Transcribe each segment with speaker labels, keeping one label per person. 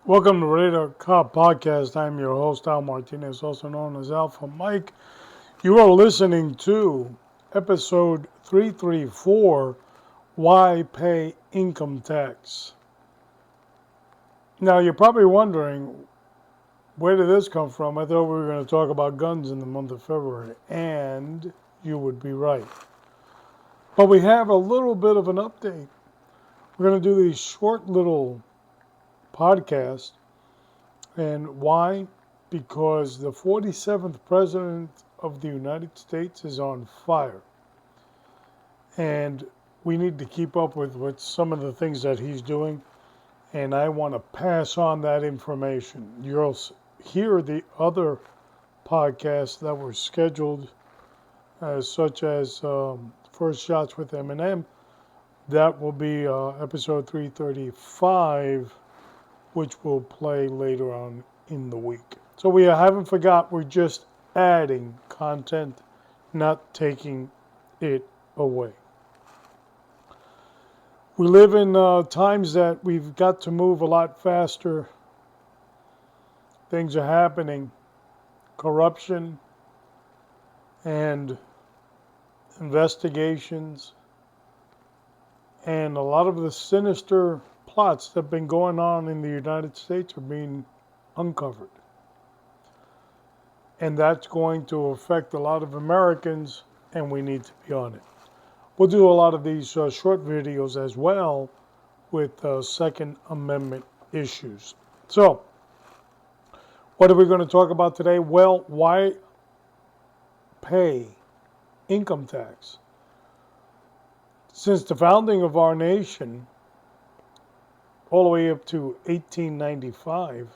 Speaker 1: Welcome to Radar Cop Podcast. I'm your host, Al Martinez, also known as Alpha Mike. You are listening to episode 334, Why Pay Income Tax? Now, you're probably wondering, where did this come from? I thought we were going to talk about guns in the month of February, and you would be right. But we have a little bit of an update. We're going to do these short little podcasts. And why? Because the 47th President of the United States is on fire. And we need to keep up with some of the things that he's doing. And I want to pass on that information. You'll hear the other podcasts that were scheduled, such as First Shots with Eminem. That will be episode 335, which will play later on in the week. So we haven't forgot, we're just adding content, not taking it away. We live in times that we've got to move a lot faster. Things are happening. Corruption and investigations and a lot of the sinister plots that have been going on in the United States are being uncovered. And that's going to affect a lot of Americans, and we need to be on it. We'll do a lot of these short videos as well with Second Amendment issues. So, what are we going to talk about today? Well, why pay income tax? Since the founding of our nation, all the way up to 1895,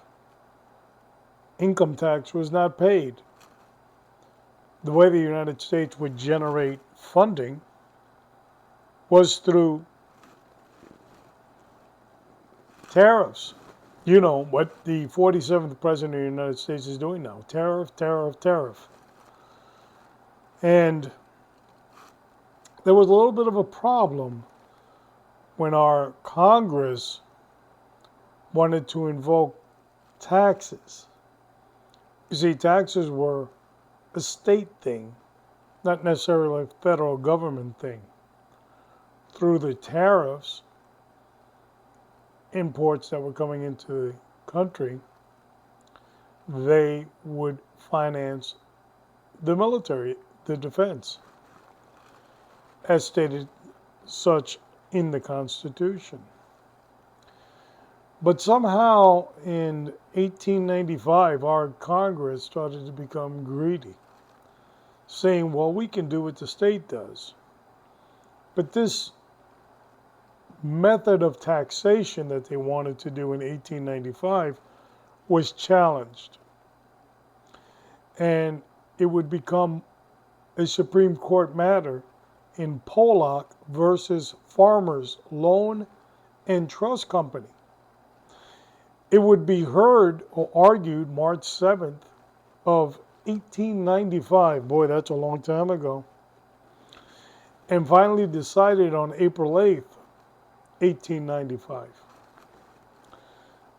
Speaker 1: income tax was not paid. The way the United States would generate funding was through tariffs. You know what the 47th President of the United States is doing now. Tariff, tariff, tariff. And there was a little bit of a problem when our Congress wanted to invoke taxes. You see, taxes were a state thing, not necessarily a federal government thing. Through the tariffs, imports that were coming into the country, they would finance the military, the defense, as stated such in the Constitution. But somehow in 1895, our Congress started to become greedy, saying, well, we can do what the state does. But this method of taxation that they wanted to do in 1895 was challenged. And it would become a Supreme Court matter in Pollock versus Farmers Loan and Trust Company. It would be heard or argued March 7th of 1895. Boy, that's a long time ago. And finally decided on April 8th, 1895.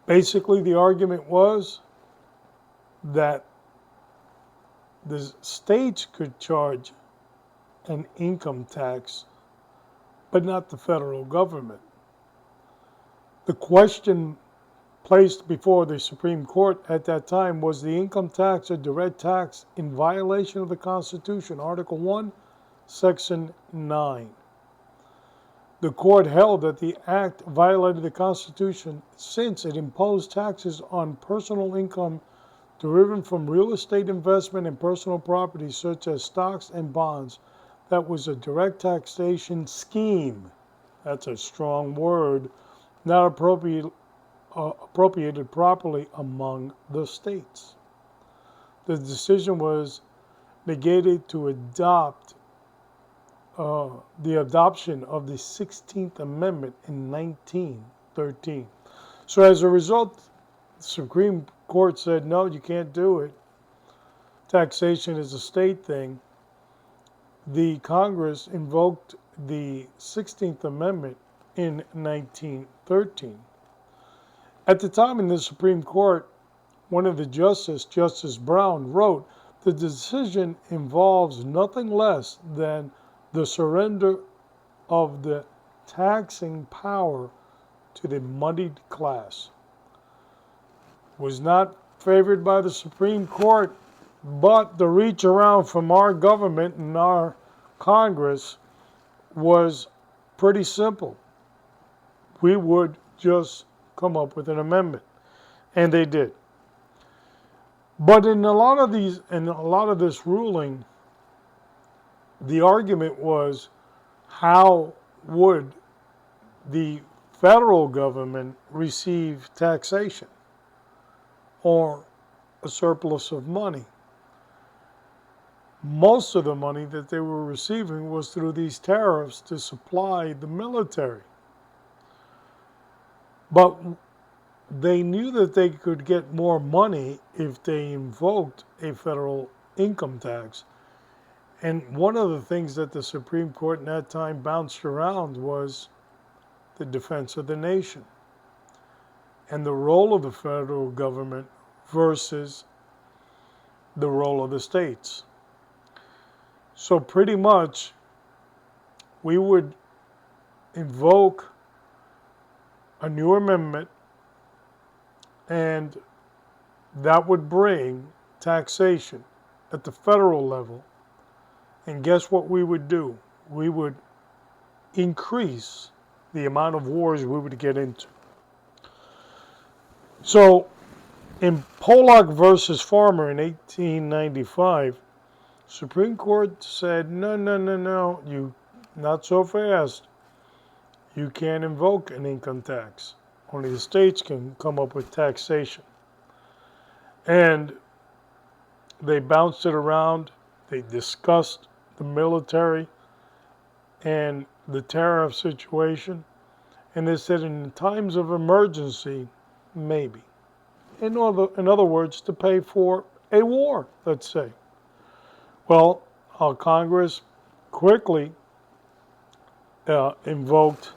Speaker 1: Basically, the argument was that the states could charge an income tax, but not the federal government. The question placed before the Supreme Court at that time was the income tax a direct tax in violation of the Constitution, Article 1, Section 9. The court held that the act violated the Constitution since it imposed taxes on personal income deriving from real estate investment and personal property such as stocks and bonds. That was a direct taxation scheme. That's a strong word. Not appropriated properly among the states. The decision was negated to adopt the adoption of the 16th Amendment in 1913. So as a result, the Supreme Court said, no, you can't do it. Taxation is a state thing. The Congress invoked the 16th Amendment in 1913. At the time in the Supreme Court, one of the justices, Justice Brown, wrote, "The decision involves nothing less than the surrender of the taxing power to the moneyed class." Was not favored by the Supreme Court, but the reach around from our government and our Congress was pretty simple. We would just come up with an amendment, and they did. But in a lot of this ruling, the argument was, how would the federal government receive taxation or a surplus of money? Most of the money that they were receiving was through these tariffs to supply the military. But they knew that they could get more money if they invoked a federal income tax. And one of the things that the Supreme Court in that time bounced around was the defense of the nation and the role of the federal government versus the role of the states. So pretty much we would invoke a new amendment, and that would bring taxation at the federal level. And guess what we would do? We would increase the amount of wars we would get into. So in Pollock versus Farmer in 1895, Supreme Court said, no, you not so fast. You can't invoke an income tax. Only the states can come up with taxation. And they bounced it around. They discussed the military and the tariff situation. And they said in times of emergency, maybe. In other words, to pay for a war, let's say. Well, our Congress quickly invoked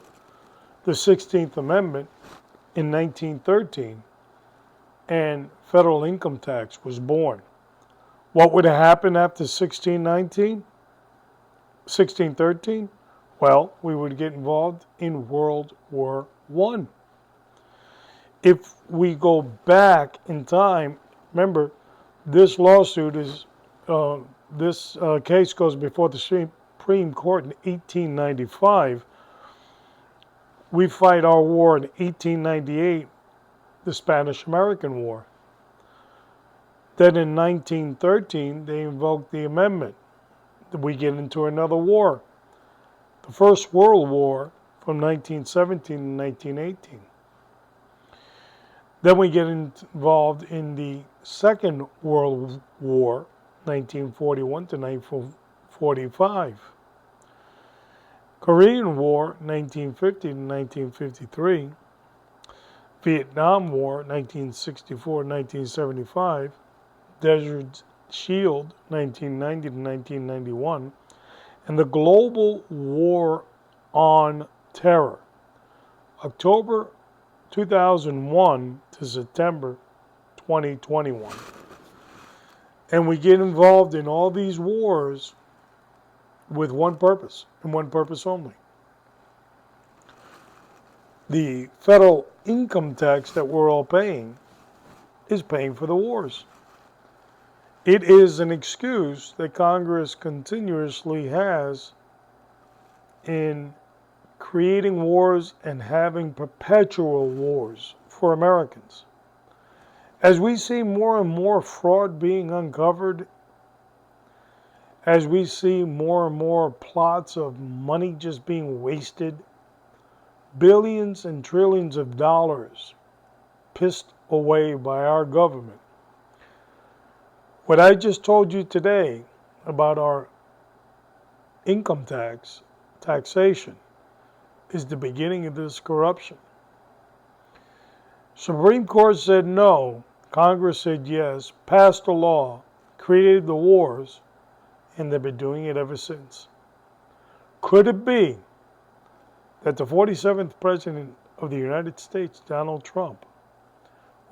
Speaker 1: the 16th Amendment in 1913, and federal income tax was born. What would have happened after 1613? Well, we would get involved in World War I. If we go back in time, remember, this lawsuit is, this case goes before the Supreme Court in 1895. We fight our war in 1898, the Spanish-American War. Then in 1913, they invoked the amendment. We get into another war. The First World War from 1917 to 1918. Then we get involved in the Second World War, 1941 to 1945. Korean War, 1950 to 1953. Vietnam War, 1964 to 1975. Desert Shield, 1990 to 1991. And the Global War on Terror, October 2001 to September 2021. And we get involved in all these wars with one purpose, and one purpose only. The federal income tax that we're all paying is paying for the wars. It is an excuse that Congress continuously has in creating wars and having perpetual wars for Americans. As we see more and more fraud being uncovered, as we see more and more plots of money just being wasted, billions and trillions of dollars pissed away by our government. What I just told you today about our income taxation, is the beginning of this corruption. Supreme Court said no, Congress said yes, passed a law, created the wars, and they've been doing it ever since. Could it be that the 47th President of the United States, Donald Trump,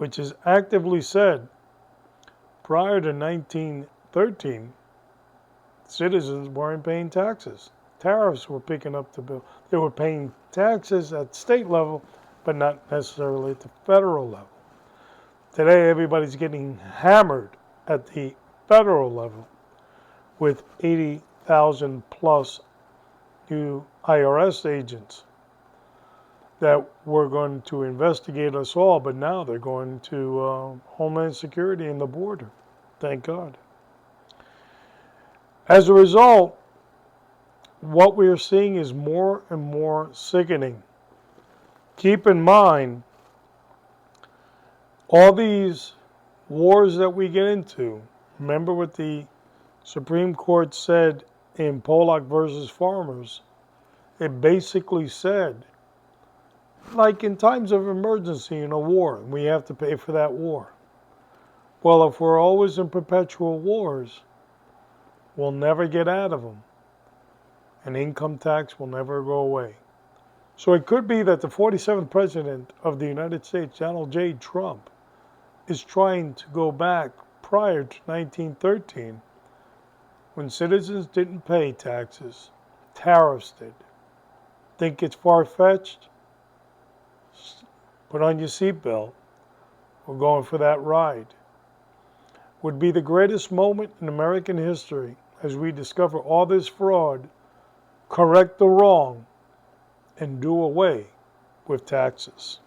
Speaker 1: which has actively said prior to 1913, citizens weren't paying taxes. Tariffs were picking up the bill. They were paying taxes at state level, but not necessarily at the federal level. Today, everybody's getting hammered at the federal level with 80,000 plus new IRS agents that were going to investigate us all, but now they're going to Homeland Security and the border. Thank God. As a result, what we are seeing is more and more sickening. Keep in mind, all these wars that we get into, remember what the Supreme Court said in Pollock versus Farmers? It basically said, like in times of emergency in a war, we have to pay for that war. Well, if we're always in perpetual wars, we'll never get out of them. And income tax will never go away. So it could be that the 47th President of the United States, Donald J. Trump, is trying to go back prior to 1913 when citizens didn't pay taxes, tariffs did. Think it's far-fetched? Put on your seatbelt. We're going for that ride. Would be the greatest moment in American history as we discover all this fraud, correct the wrong, and do away with taxes.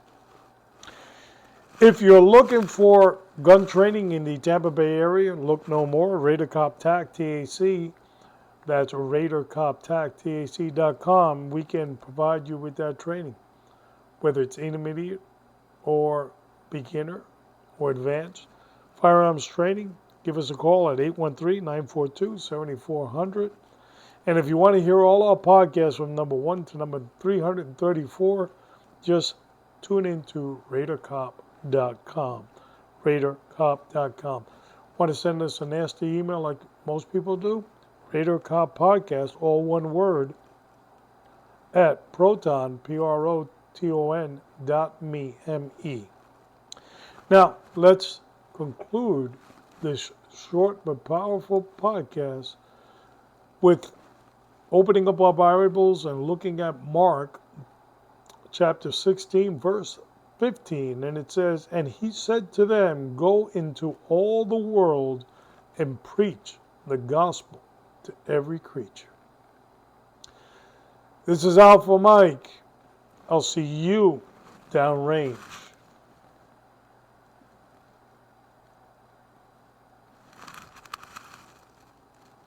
Speaker 1: If you're looking for gun training in the Tampa Bay area, look no more. Raider Cop TAC, TAC. That's RaiderCopTAC.com. We can provide you with that training, whether it's intermediate or beginner or advanced. Firearms training, give us a call at 813-942-7400. And if you want to hear all our podcasts from number 1 to number 334, just tune into RaiderCop.com. RaiderCop.com. Want to send us a nasty email like most people do? RaiderCop Podcast, all one word, at proton, PROTON.me, M-E. Now, let's conclude this short but powerful podcast with opening up our Bibles and looking at Mark chapter 16, verse 15. And it says, "And he said to them, go into all the world and preach the gospel to every creature." This is Alpha Mike. I'll see you downrange.